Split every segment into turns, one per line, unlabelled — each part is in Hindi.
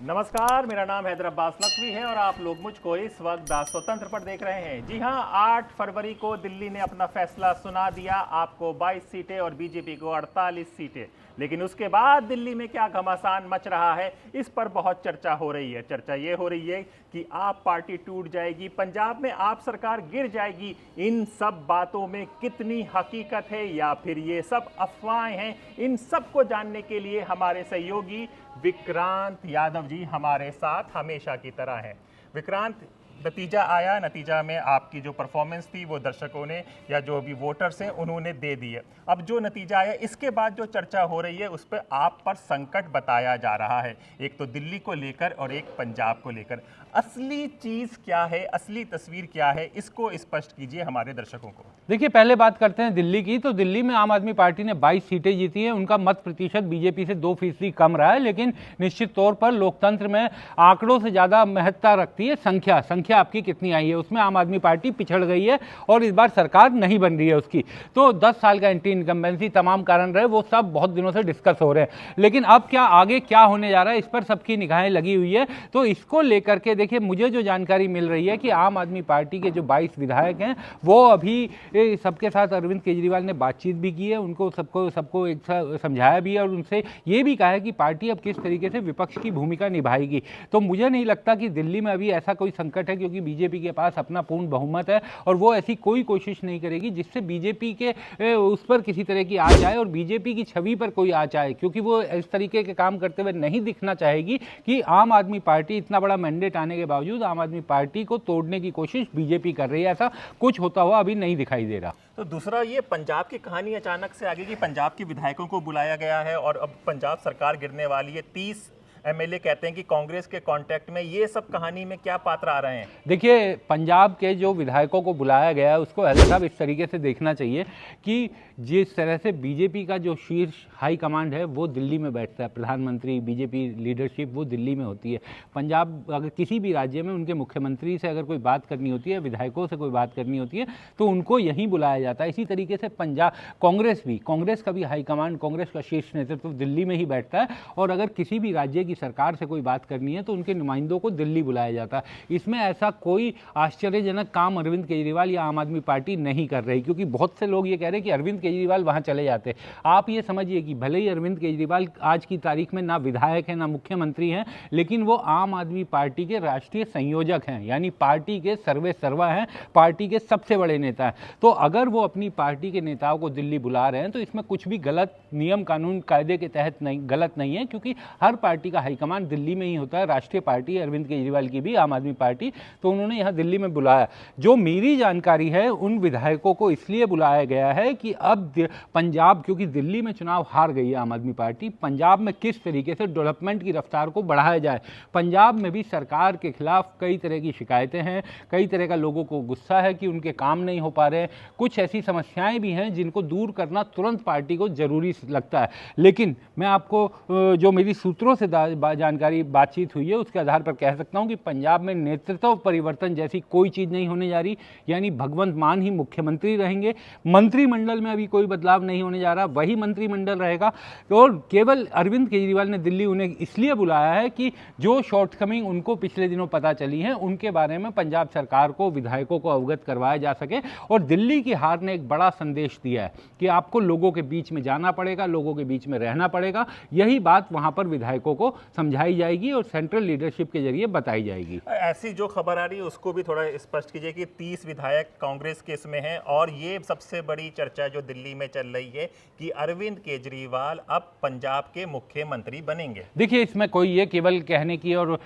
नमस्कार, मेरा नाम हैदर अब्बास नकवी है और आप लोग मुझको इस वक्त द स्वतंत्र पर देख रहे हैं। जी हां, 8 फरवरी को दिल्ली ने अपना फैसला सुना दिया। आपको 22 सीटें और बीजेपी को 48 सीटें। लेकिन उसके बाद दिल्ली में क्या घमासान मच रहा है, इस पर बहुत चर्चा हो रही है। चर्चा ये हो रही है कि आप पार्टी टूट जाएगी, पंजाब में आप सरकार गिर जाएगी। इन सब बातों में कितनी हकीकत है या फिर ये सब अफवाहें हैं, इन सब को जानने के लिए हमारे सहयोगी विक्रांत यादव जी हमारे साथ हमेशा की तरह हैं। विक्रांत, नतीजा आया, नतीजा में आपकी जो परफॉर्मेंस थी वो दर्शकों ने या जो भी वोटर्स हैं उन्होंने दे दी है। अब जो नतीजा आया, इसके बाद जो चर्चा हो रही है उस पर आप पर संकट बताया जा रहा है, एक तो दिल्ली को लेकर और एक पंजाब को लेकर। असली चीज क्या है, असली तस्वीर क्या है, इसको स्पष्ट कीजिए हमारे दर्शकों को।
देखिए, पहले बात करते हैं दिल्ली की। तो दिल्ली में आम आदमी पार्टी ने 22 सीटें जीती हैं। उनका मत प्रतिशत बीजेपी से 2% कम रहा है, लेकिन निश्चित तौर पर लोकतंत्र में आंकड़ों से ज्यादा महत्ता रखती है संख्या आपकी कितनी आई है। उसमें आम आदमी पार्टी पिछड़ गई है और इस बार सरकार नहीं बन रही है उसकी। तो 10 साल का एंटी इनकम्बेंसी, तमाम कारण रहे, वो सब बहुत दिनों से डिस्कस हो रहे हैं। लेकिन अब क्या आगे क्या होने जा रहा है, इस पर सबकी निगाहें लगी हुई है। तो इसको लेकर के देखिए, मुझे जो जानकारी मिल रही है कि आम आदमी पार्टी के जो 22 विधायक हैं वो अभी सबके साथ अरविंद केजरीवाल ने बातचीत भी की है, उनको सबको एक समझाया भी है और उनसे ये भी कहा है कि पार्टी अब किस तरीके से विपक्ष की भूमिका निभाएगी। तो मुझे नहीं लगता कि दिल्ली में अभी ऐसा कोई संकट है, क्योंकि बीजेपी के पास अपना पूर्ण बहुमत है और वो ऐसी कोई कोशिश नहीं करेगी जिससे बीजेपी के उस पर किसी तरह की आँच आए और बीजेपी की छवि पर कोई आँच आए, क्योंकि वो इस तरीके के काम करते हुए नहीं दिखना चाहेगी कि आम आदमी पार्टी इतना बड़ा मैंडेट आने के बावजूद आम आदमी पार्टी को तोड़ने की कोशिश बीजेपी कर रही है। ऐसा कुछ होता हुआ अभी नहीं दिखाई दे रहा।
तो दूसरा, ये पंजाब की कहानी अचानक से आगे कि पंजाब के विधायकों को बुलाया गया है और अब पंजाब सरकार गिरने वाली है। 30 एमएलए कहते हैं कि कांग्रेस के कांटेक्ट में, ये सब कहानी में क्या पात्र आ रहे हैं?
देखिए, पंजाब के जो विधायकों को बुलाया गया है उसको हैदर साहब इस तरीके से देखना चाहिए कि जिस तरह से बीजेपी का जो शीर्ष हाई कमांड है वो दिल्ली में बैठता है, प्रधानमंत्री, बीजेपी लीडरशिप वो दिल्ली में होती है। पंजाब, अगर किसी भी राज्य में उनके मुख्यमंत्री से अगर कोई बात करनी होती है, विधायकों से कोई बात करनी होती है, तो उनको यहीं बुलाया जाता है। इसी तरीके से पंजाब कांग्रेस का भी हाई कमांड, कांग्रेस का शीर्ष नेतृत्व दिल्ली में ही बैठता है और अगर किसी भी राज्य सरकार से कोई बात करनी है तो उनके नुमाइंदों को दिल्ली बुलाया जाता है। इसमें ऐसा कोई आश्चर्यजनक काम अरविंद केजरीवाल या आम आदमी पार्टी नहीं कर रही, क्योंकि बहुत से लोग ये कह रहे हैं कि अरविंद केजरीवाल वहां चले जाते। आप ये समझिए कि भले ही अरविंद केजरीवाल आज की तारीख में ना विधायक है ना मुख्यमंत्री हैं, लेकिन वो आम आदमी पार्टी के राष्ट्रीय संयोजक हैं, यानी पार्टी के सर्वे सर्वा हैं, पार्टी के सबसे बड़े नेता हैं। तो अगर वो अपनी पार्टी के नेताओं को दिल्ली बुला रहे हैं तो इसमें कुछ भी गलत नियम कानून कायदे के तहत गलत नहीं है, क्योंकि हर पार्टी का हाईकमान दिल्ली में ही होता है। राष्ट्रीय पार्टी अरविंद केजरीवाल की भी, आम आदमी पार्टी, तो उन्होंने यहां दिल्ली में बुलाया। जो मेरी जानकारी है, उन विधायकों को इसलिए बुलाया गया है कि अब पंजाब, क्योंकि दिल्ली में चुनाव हार गई है आम आदमी पार्टी, पंजाब में किस तरीके से डेवलपमेंट की रफ्तार को बढ़ाया जाए। पंजाब में भी सरकार के खिलाफ कई तरह की शिकायतें हैं, कई तरह का लोगों को गुस्सा है कि उनके काम नहीं हो पा रहे, कुछ ऐसी समस्याएं भी हैं जिनको दूर करना तुरंत पार्टी को जरूरी लगता है। लेकिन मैं आपको जो मेरी सूत्रों से जानकारी, बातचीत हुई है, उसके आधार पर कह सकता हूं कि पंजाब में नेतृत्व परिवर्तन जैसी कोई चीज नहीं होने जा रही, यानी भगवंत मान ही मुख्यमंत्री रहेंगे। मंत्रिमंडल में अभी कोई बदलाव नहीं होने जा रहा, वही मंत्रिमंडल रहेगा। और केवल अरविंद केजरीवाल ने दिल्ली उन्हें इसलिए बुलाया है कि जो शॉर्टकमिंग उनको पिछले दिनों पता चली है उनके बारे में पंजाब सरकार को, विधायकों को अवगत करवाया जा सके। और दिल्ली की हार ने एक बड़ा संदेश दिया है कि आपको लोगों के बीच में जाना पड़ेगा, लोगों के बीच में रहना पड़ेगा। यही बात वहां पर विधायकों को समझाई जाएगी और सेंट्रल लीडरशिप के जरिए बताई जाएगी।
ऐसी जो खबर आ रही है उसको भी थोड़ा स्पष्ट कीजिए कि 30 विधायक कांग्रेस के इसमें हैं और ये सबसे बड़ी चर्चा जो दिल्ली में चल रही है कि अरविंद केजरीवाल अब पंजाब के मुख्यमंत्री बनेंगे।
देखिए, इसमें कोई ये केवल कहने की और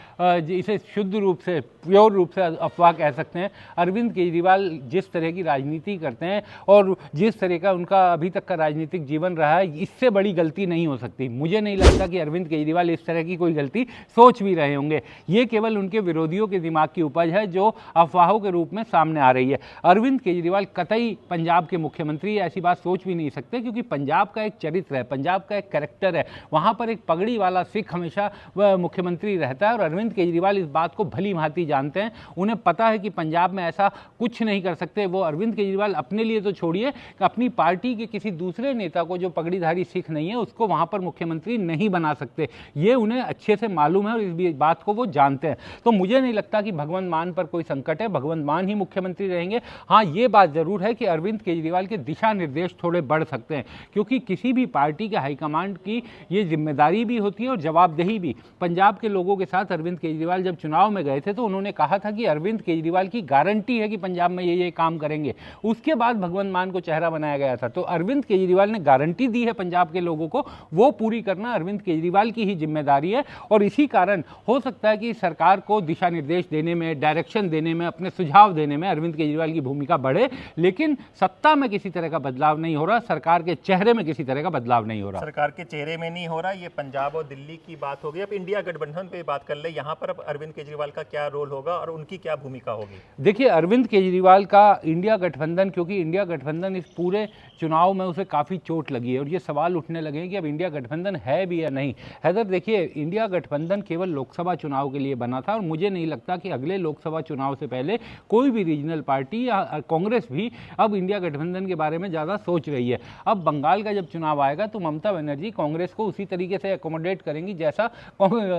इसे शुद्ध रूप से, प्योर रूप से अफवाह कह सकते हैं। अरविंद केजरीवाल जिस तरह की राजनीति करते हैं और जिस तरह का उनका अभी तक का राजनीतिक जीवन रहा है, इससे बड़ी गलती नहीं हो सकती। मुझे नहीं लगता कि अरविंद केजरीवाल इस तरह की कोई गलती सोच भी रहे होंगे। ये केवल उनके विरोधियों के दिमाग की उपज है जो अफवाहों के रूप में सामने आ रही है। अरविंद केजरीवाल कतई पंजाब के मुख्यमंत्री ऐसी बात सोच भी नहीं सकते, क्योंकि पंजाब का एक चरित्र है, पंजाब का एक कैरेक्टर है। वहां पर एक पगड़ी वाला सिख हमेशा मुख्यमंत्री रहता है और अरविंद केजरीवाल इस बात को भली भांति जानते हैं। उन्हें पता है कि पंजाब में ऐसा कुछ नहीं कर सकते। वो अरविंद केजरीवाल अपने लिए तो छोड़िए, अपनी पार्टी के किसी दूसरे नेता को जो पगड़ीधारी सिख नहीं है उसको वहां पर मुख्यमंत्री नहीं बना सकते। ये उन्हें उन्हें अच्छे से मालूम है और इस बात को वो जानते हैं। तो मुझे नहीं लगता कि भगवंत मान पर कोई संकट है, भगवंत मान ही मुख्यमंत्री रहेंगे। हाँ, ये बात जरूर है कि अरविंद केजरीवाल के दिशा निर्देश थोड़े बढ़ सकते हैं, क्योंकि किसी भी पार्टी के हाईकमांड की ये जिम्मेदारी भी होती है और जवाबदेही भी। पंजाब के लोगों के साथ अरविंद केजरीवाल जब चुनाव में गए थे तो उन्होंने कहा था कि अरविंद केजरीवाल की गारंटी है कि पंजाब में ये काम करेंगे। उसके बाद भगवंत मान को चेहरा बनाया गया था। तो अरविंद केजरीवाल ने गारंटी दी है पंजाब के लोगों को, वो पूरी करना अरविंद केजरीवाल की ही जिम्मेदारी है। और इसी कारण हो सकता है कि सरकार को दिशा निर्देश देने में, डायरेक्शन देने में, अपने सुझाव देने में अरविंद केजरीवाल की भूमिका बढ़े, लेकिन सत्ता में किसी तरह का बदलाव नहीं हो रहा, सरकार के चेहरे में किसी तरह का बदलाव नहीं हो रहा।
सरकार के चेहरे में नहीं हो रहा। ये पंजाब और दिल्ली की बात हो गई। अब इंडिया गठबंधन पे बात कर ले। यहाँ पर अब अरविंद केजरीवाल का क्या रोल होगा और उनकी क्या भूमिका होगी?
देखिए, अरविंद केजरीवाल का इंडिया गठबंधन, क्योंकि इंडिया गठबंधन इस पूरे चुनाव में उसे काफ़ी चोट लगी है और ये सवाल उठने लगे हैं कि अब इंडिया गठबंधन है भी या नहीं। हैदर, देखिए, इंडिया गठबंधन केवल लोकसभा चुनाव के लिए बना था और मुझे नहीं लगता कि अगले लोकसभा चुनाव से पहले कोई भी रीजनल पार्टी या कांग्रेस भी अब इंडिया गठबंधन के बारे में ज़्यादा सोच रही है। अब बंगाल का जब चुनाव आएगा तो ममता बनर्जी कांग्रेस को उसी तरीके से एकोमोडेट करेंगी जैसा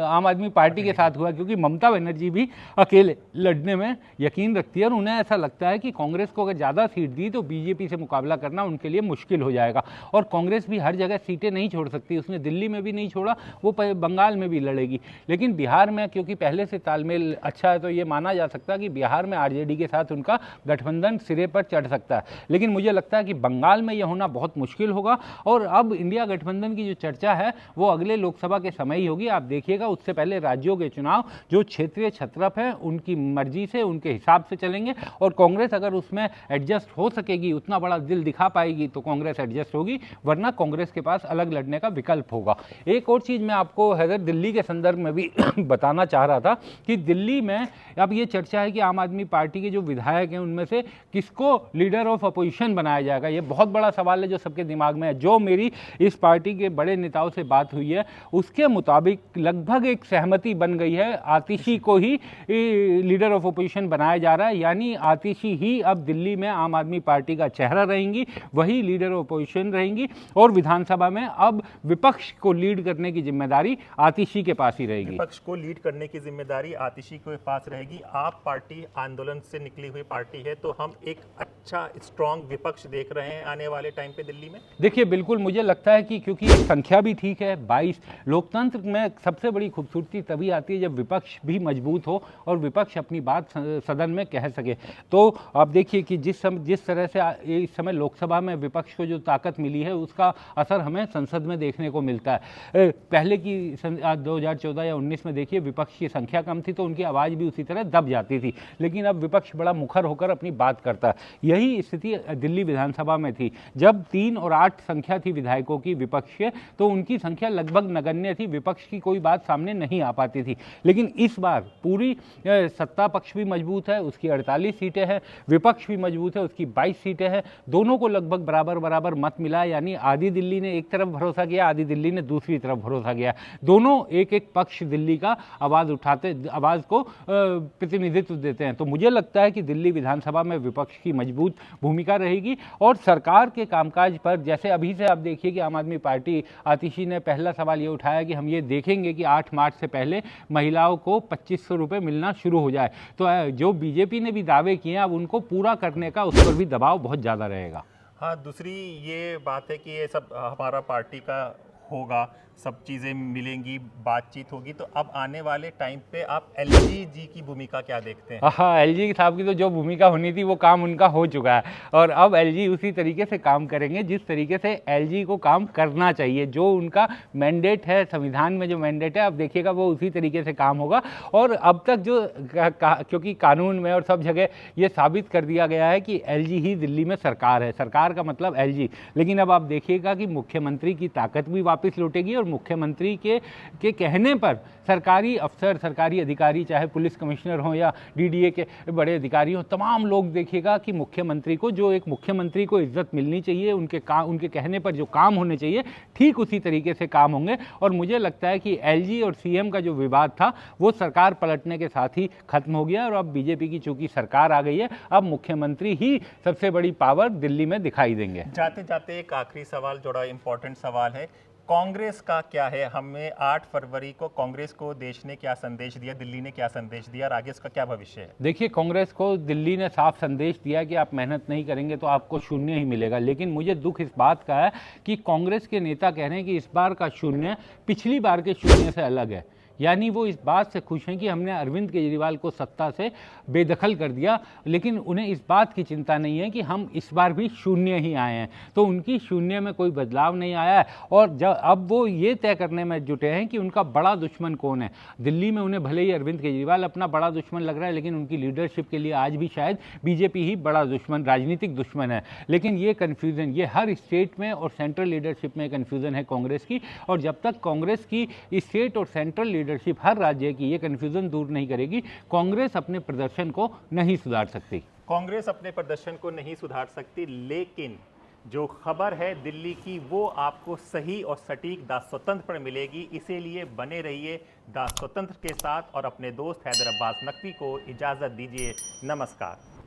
आम आदमी पार्टी के साथ हुआ, क्योंकि ममता बनर्जी भी अकेले लड़ने में यकीन रखती है और उन्हें ऐसा लगता है कि कांग्रेस को अगर ज़्यादा सीट दी तो बीजेपी से मुकाबला करना उनके लिए मुश्किल हो जाएगा। और कांग्रेस भी हर जगह सीटें नहीं छोड़ सकती, उसने दिल्ली में भी नहीं छोड़ा, वो बंगाल में भी लड़ेगी। लेकिन बिहार में क्योंकि पहले से तालमेल अच्छा है तो ये माना जा सकता है कि बिहार में आरजेडी के साथ उनका गठबंधन सिरे पर चढ़ सकता है। लेकिन मुझे लगता है कि बंगाल में यह होना बहुत मुश्किल होगा और अब इंडिया गठबंधन की जो चर्चा है वो अगले लोकसभा के समय ही होगी। आप देखिएगा, उससे पहले राज्यों के चुनाव जो क्षेत्रीय छत्रप हैं उनकी मर्जी से, उनके हिसाब से चलेंगे और कांग्रेस अगर उसमें एडजस्ट हो सकेगी, उतना बड़ा दिल दिखा पाएगी तो कांग्रेस एडजस्ट होगी, वरना कांग्रेस के पास अलग लड़ने का विकल्प होगा। एक और चीज़ मैं आपको हैदर दिल्ली के संदर्भ में भी बताना चाह रहा था कि दिल्ली में अब ये चर्चा है कि आम आदमी पार्टी के जो विधायक हैं उनमें से किसको लीडर ऑफ अपोजिशन बनाया जाएगा। ये बहुत बड़ा सवाल है जो सबके दिमाग में है। जो मेरी इस पार्टी के बड़े नेताओं से बात हुई है उसके मुताबिक लगभग एक सहमति बन गई है, आतिशी को ही लीडर ऑफ अपोजिशन बनाया जा रहा है, यानी आतिशी ही अब दिल्ली में आम आदमी पार्टी का चेहरा रहेंगी, वही लीडर ऑफ अपोजिशन रहेंगी और विधानसभा में अब विपक्ष को लीड करने की जिम्मेदारी आतिशी के पास ही रहेगी।
विपक्ष को लीड करने की जिम्मेदारी आतिशी के पास रहेगी। आप पार्टी आंदोलन से निकली हुई पार्टी है, तो हम एक अच्छा स्ट्रॉन्ग विपक्ष देख रहे हैं आने वाले टाइम पे दिल्ली में।
देखिए, बिल्कुल मुझे लगता है कि क्योंकि संख्या भी ठीक है 22, लोकतंत्र में सबसे बड़ी खूबसूरती तभी आती है जब विपक्ष भी मजबूत हो और विपक्ष अपनी बात सदन में कह सके। तो आप देखिए कि जिस तरह से इस समय लोकसभा में विपक्ष को जो ताकत मिली है उसका असर हमें संसद में देखने को मिलता है। पहले की 2014 या 19 में देखिए विपक्ष की संख्या कम थी तो उनकी आवाज़ भी उसी तरह दब जाती थी, लेकिन अब विपक्ष बड़ा मुखर होकर अपनी बात करता है। यही स्थिति दिल्ली विधानसभा में थी। जब 3 और 8 संख्या थी विधायकों की विपक्ष के, तो उनकी संख्या लगभग नगण्य थी, विपक्ष की कोई बात सामने नहीं आ पाती थी। लेकिन इस बार पूरी सत्ता पक्ष भी मजबूत है, उसकी 48 सीटें हैं, विपक्ष भी मजबूत है, उसकी 22 सीटें हैं, दोनों को लगभग बराबर बराबर मत मिला, यानी आधी दिल्ली ने एक तरफ भरोसा किया, आधी दिल्ली ने दूसरी तरफ भरोसा किया। दोनों एक एक पक्ष दिल्ली का आवाज़ को प्रतिनिधित्व देते हैं। तो मुझे लगता है कि दिल्ली विधानसभा में विपक्ष की मजबूत भूमिका रहेगी और सरकार के कामकाज पर, जैसे अभी से आप देखिए कि आम आदमी पार्टी आतिशी ने पहला सवाल ये उठाया कि हम ये देखेंगे कि 8 मार्च से पहले महिलाओं को 2500 रुपये मिलना शुरू हो जाए। तो जो बीजेपी ने भी दावे किए हैं अब उनको पूरा करने का उस पर भी दबाव बहुत ज़्यादा रहेगा।
हाँ, दूसरी ये बात है कि ये सब हमारा पार्टी का होगा, सब चीज़ें मिलेंगी, बातचीत होगी, तो अब आने वाले टाइम पे आप एलजी जी की भूमिका क्या देखते हैं?
हाँ, एलजी साहब की तो जो भूमिका होनी थी वो काम उनका हो चुका है और अब एलजी उसी तरीके से काम करेंगे जिस तरीके से एलजी को काम करना चाहिए। जो उनका मैंडेट है, संविधान में जो मैंडेट है, अब देखिएगा वो उसी तरीके से काम होगा। और अब तक जो क्योंकि कानून में और सब जगह ये साबित कर दिया गया है कि एलजी ही दिल्ली में सरकार है, सरकार का मतलब एलजी। लेकिन अब आप देखिएगा कि मुख्यमंत्री की ताकत भी वापस लौटेगी और मुख्यमंत्री के कहने पर सरकारी अफसर, सरकारी अधिकारी, चाहे पुलिस कमिश्नर हो या डीडीए के बड़े अधिकारी हो, तमाम लोग देखिएगा कि मुख्यमंत्री को, जो एक मुख्यमंत्री को इज्जत मिलनी चाहिए, उनके कहने पर जो काम होने चाहिए, ठीक उसी तरीके से काम होंगे। और मुझे लगता है कि एलजी और सीएम का जो विवाद था वो सरकार पलटने के साथ ही खत्म हो गया और अब बीजेपी की चूंकि सरकार आ गई है, अब मुख्यमंत्री ही सबसे बड़ी पावर दिल्ली में दिखाई देंगे।
जाते जाते एक आखिरी सवाल, जोड़ा इंपॉर्टेंट सवाल है, कांग्रेस का क्या है? हमें 8 फरवरी को कांग्रेस को देश ने क्या संदेश दिया, दिल्ली ने क्या संदेश दिया और आगे इसका क्या भविष्य है?
देखिए, कांग्रेस को दिल्ली ने साफ संदेश दिया कि आप मेहनत नहीं करेंगे तो आपको शून्य ही मिलेगा। लेकिन मुझे दुख इस बात का है कि कांग्रेस के नेता कह रहे हैं कि इस बार का शून्य पिछली बार के शून्य से अलग है। यानी वो इस बात से खुश हैं कि हमने अरविंद केजरीवाल को सत्ता से बेदखल कर दिया, लेकिन उन्हें इस बात की चिंता नहीं है कि हम इस बार भी शून्य ही आए हैं। तो उनकी शून्य में कोई बदलाव नहीं आया है और जब अब वो ये तय करने में जुटे हैं कि उनका बड़ा दुश्मन कौन है। दिल्ली में उन्हें भले ही अरविंद केजरीवाल अपना बड़ा दुश्मन लग रहा है, लेकिन उनकी लीडरशिप के लिए आज भी शायद बीजेपी ही बड़ा दुश्मन, राजनीतिक दुश्मन है। लेकिन ये कन्फ्यूज़न, ये हर स्टेट में और सेंट्रल लीडरशिप में कन्फ्यूज़न है कांग्रेस की, और जब तक कांग्रेस की स्टेट और सेंट्रल लीडरशिप हर राज्य की ये कन्फ्यूजन दूर नहीं करेगी, कांग्रेस अपने प्रदर्शन को नहीं सुधार सकती।
कांग्रेस अपने प्रदर्शन को नहीं सुधार सकती, लेकिन जो खबर है दिल्ली की वो आपको सही और सटीक द स्वतंत्र पर मिलेगी। इसीलिए बने रहिए द स्वतंत्र के साथ और अपने दोस्त हैदर अब्बास नकवी को इजाजत दीजिए। नमस्कार।